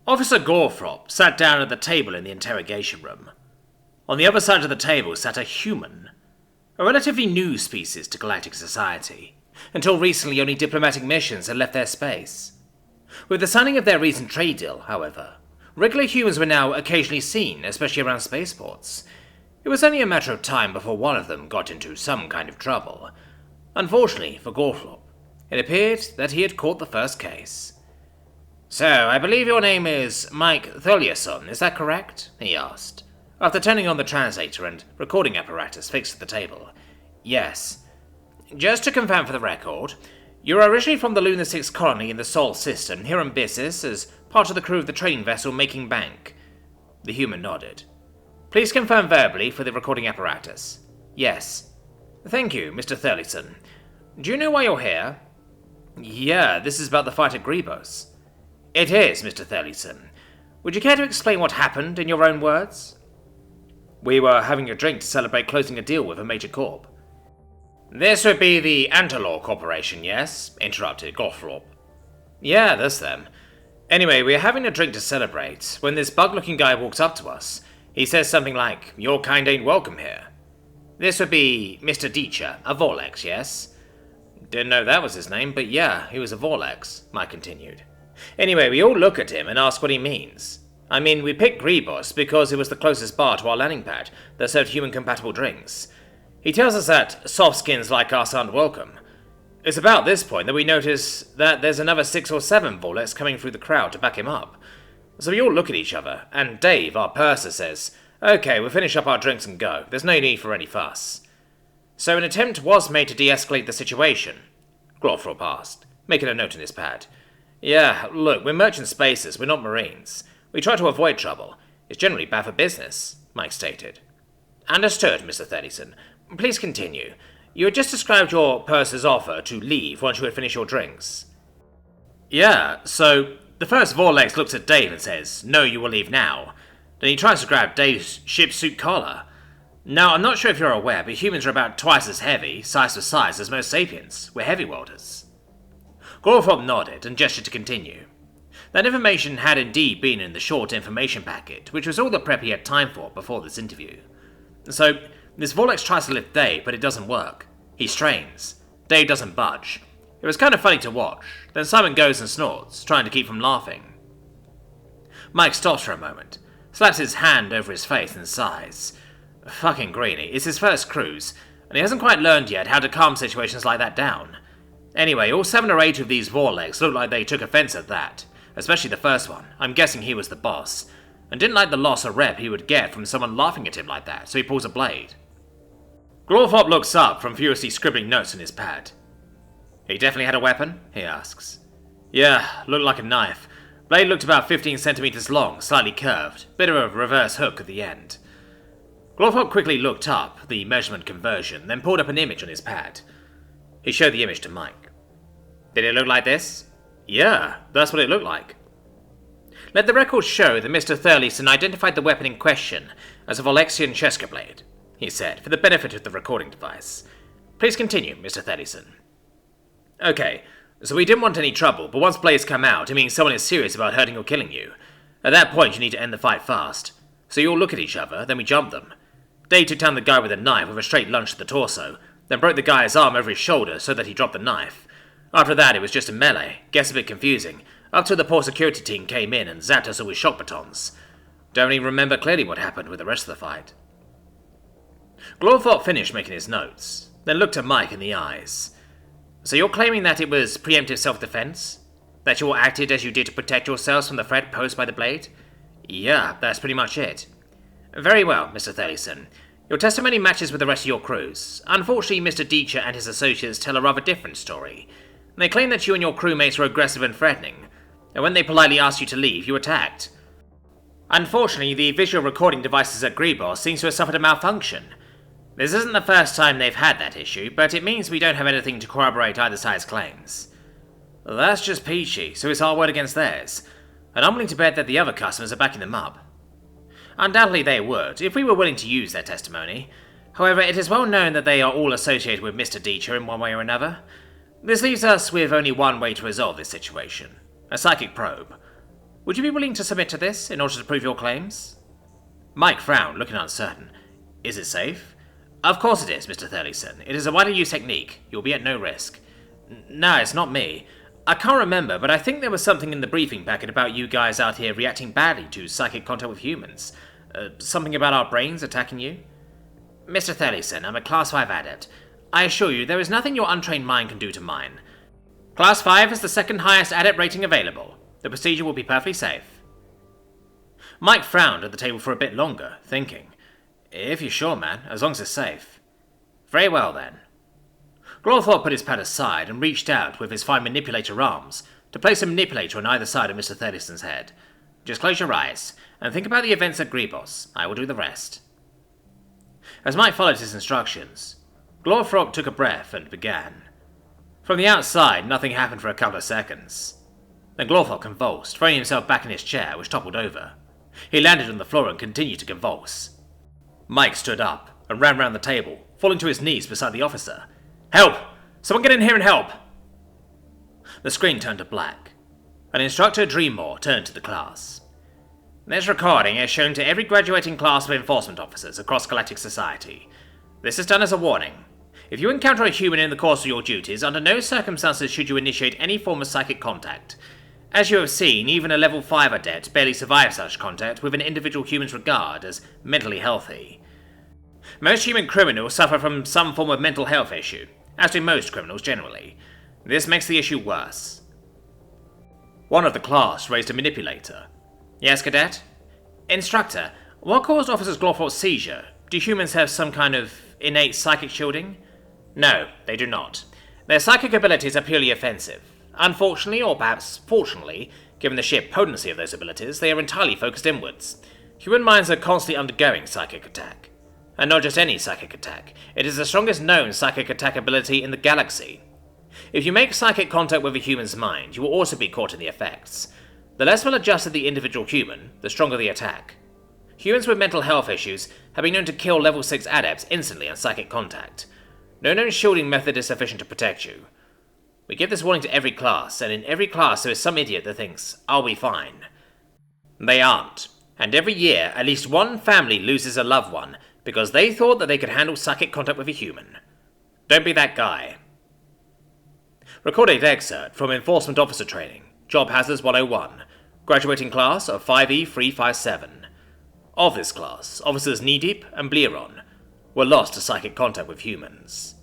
Officer Gorthrop sat down at the table in the interrogation room. On the other side of the table sat a human, a relatively new species to galactic society. Until recently, only diplomatic missions had left their space. With the signing of their recent trade deal, however, regular humans were now occasionally seen, especially around spaceports. It was only a matter of time before one of them got into some kind of trouble. Unfortunately for Gorthrop, it appeared that he had caught the first case. "So, I believe your name is Mike Tholiason, is that correct?" he asked, after turning on the translator and recording apparatus fixed at the table. "Yes. Just to confirm for the record, you're originally from the Lunar 6 colony in the Sol system, here on business as part of the crew of the trading vessel Making Bank." The human nodded. "Please confirm verbally for the recording apparatus." "Yes." "Thank you, Mr. Thurlison. Do you know why you're here?" "Yeah, this is about the fight at Grebos." "It is, Mr. Thurlison. Would you care to explain what happened in your own words?" "We were having a drink to celebrate closing a deal with a major corp." "This would be the Antalor Corporation, yes?" interrupted Gorthrop. "Yeah, that's them. Anyway, we were having a drink to celebrate when this bug-looking guy walks up to us. He says something like, 'Your kind ain't welcome here.' This would be Mr. Deacher, a Vorlex, yes?" "Didn't know that was his name, but yeah, he was a Vorlex," Mike continued. "Anyway, we all look at him and ask what he means. I mean, we picked Grebos because it was the closest bar to our landing pad that served human-compatible drinks. He tells us that soft-skins like us aren't welcome. It's about this point that we notice that there's another 6 or 7 Vorlex coming through the crowd to back him up. So we all look at each other, and Dave, our purser, says, 'Okay, we'll finish up our drinks and go. There's no need for any fuss.' So an attempt was made to de-escalate the situation," Gorthrop asked, making a note in his pad. "Yeah, look, we're merchant spacers, we're not marines. We try to avoid trouble. It's generally bad for business," Mike stated. "Understood, Mr. Thurlison. Please continue. You had just described your purser's offer to leave once you had finished your drinks." "Yeah, so the first Vorlex looks at Dave and says, 'No, you will leave now.' Then he tries to grab Dave's ship suit collar. Now, I'm not sure if you're aware, but humans are about twice as heavy, size for size, as most sapiens. We're heavy welders." Gorthrop nodded and gestured to continue. That information had indeed been in the short information packet, which was all the prep he had time for before this interview. So, this Vorlex tries to lift Dave, but it doesn't work. He strains. Dave doesn't budge. It was kind of funny to watch. Then Simon goes and snorts, trying to keep from laughing. Mike stops for a moment, slaps his hand over his face and sighs. Fucking Greenie, it's his first cruise, and he hasn't quite learned yet how to calm situations like that down. Anyway, all 7 or 8 of these Vorlegs looked like they took offense at that, especially the first one. I'm guessing he was the boss, and didn't like the loss of rep he would get from someone laughing at him like that, so he pulls a blade. Gorthrop looks up from furiously scribbling notes in his pad. "He definitely had a weapon?" he asks. "Yeah, looked like a knife. Blade looked about 15 centimeters long, slightly curved, bit of a reverse hook at the end." Gorthrop quickly looked up the measurement conversion, then pulled up an image on his pad. He showed the image to Mike. "Did it look like this?" "Yeah, that's what it looked like." "Let the record show that Mr. Thurlison identified the weapon in question as a Volexian Cheska blade," he said, for the benefit of the recording device. "Please continue, Mr. Thurlison." "Okay, so we didn't want any trouble, but once blades come out, it means someone is serious about hurting or killing you. At that point, you need to end the fight fast. So you all look at each other, then we jump them. Dave took down the guy with a knife with a straight lunge to the torso, then broke the guy's arm over his shoulder so that he dropped the knife. After that, it was just a melee. Gets a bit confusing, up till the poor security team came in and zapped us all with shock batons. Don't even remember clearly what happened with the rest of the fight." Gorthrop finished making his notes, then looked at Mike in the eyes. "So you're claiming that it was preemptive self-defense? That you all acted as you did to protect yourselves from the threat posed by the blade?" "Yeah, that's pretty much it." "Very well, Mr. Thurlison. Your testimony matches with the rest of your crews. Unfortunately, Mr. Deacher and his associates tell a rather different story. They claim that you and your crewmates were aggressive and threatening, and when they politely asked you to leave, you attacked. Unfortunately, the visual recording devices at Grebos seem to have suffered a malfunction. This isn't the first time they've had that issue, but it means we don't have anything to corroborate either side's claims." "Well, that's just peachy, so it's our word against theirs, and I'm willing to bet that the other customers are backing them up." "Undoubtedly they would, if we were willing to use their testimony. However, it is well known that they are all associated with Mr. Deacher in one way or another. This leaves us with only one way to resolve this situation: a psychic probe. Would you be willing to submit to this in order to prove your claims? Mike frowned, looking uncertain. Is it safe? Of course it is, Mr. Thurleyson. It is a widely used technique. You'll be at no risk. No, it's not me. I can't remember, but I think there was something in the briefing packet about you guys out here reacting badly to psychic contact with humans. Something about our brains attacking you? Mr. Thurleyson, I'm a Class 5 adept. I assure you, there is nothing your untrained mind can do to mine. Class 5 is the second highest adept rating available. The procedure will be perfectly safe. Mike frowned at the table for a bit longer, thinking, if you're sure, man, as long as it's safe. Very well, then. Glorthorpe put his pad aside and reached out with his fine manipulator arms to place a manipulator on either side of Mr. Thurleyson's head. Just close your eyes and think about the events at Grebos. I will do the rest. As Mike followed his instructions, Glorthorpe took a breath and began. From the outside, nothing happened for a couple of seconds. Then Glorthorpe convulsed, throwing himself back in his chair, which toppled over. He landed on the floor and continued to convulse. Mike stood up and ran round the table, falling to his knees beside the officer. Help! Someone get in here and help! The screen turned to black, and Instructor Dreammore turned to the class. This recording is shown to every graduating class of enforcement officers across Galactic Society. This is done as a warning. If you encounter a human in the course of your duties, under no circumstances should you initiate any form of psychic contact. As you have seen, even a level 5 adept barely survives such contact with an individual human's regard as mentally healthy. Most human criminals suffer from some form of mental health issue, as do most criminals generally. This makes the issue worse. One of the class raised a manipulator. Yes, Cadet? Instructor, what caused Officer Glorthorpe's seizure? Do humans have some kind of innate psychic shielding? No, they do not. Their psychic abilities are purely offensive. Unfortunately, or perhaps fortunately, given the sheer potency of those abilities, they are entirely focused inwards. Human minds are constantly undergoing psychic attack. And not just any psychic attack. It is the strongest known psychic attack ability in the galaxy. If you make psychic contact with a human's mind, you will also be caught in the effects. The less well adjusted the individual human, the stronger the attack. Humans with mental health issues have been known to kill level 6 adepts instantly on psychic contact. No known shielding method is sufficient to protect you. We give this warning to every class, and in every class there is some idiot that thinks, I'll be fine. They aren't, and every year at least one family loses a loved one because they thought that they could handle psychic contact with a human. Don't be that guy. Recorded excerpt from Enforcement Officer Training, Job Hazards 101, graduating class of 5E357. Of this class, Officers Kneedeep and Bleeron were lost to psychic contact with humans.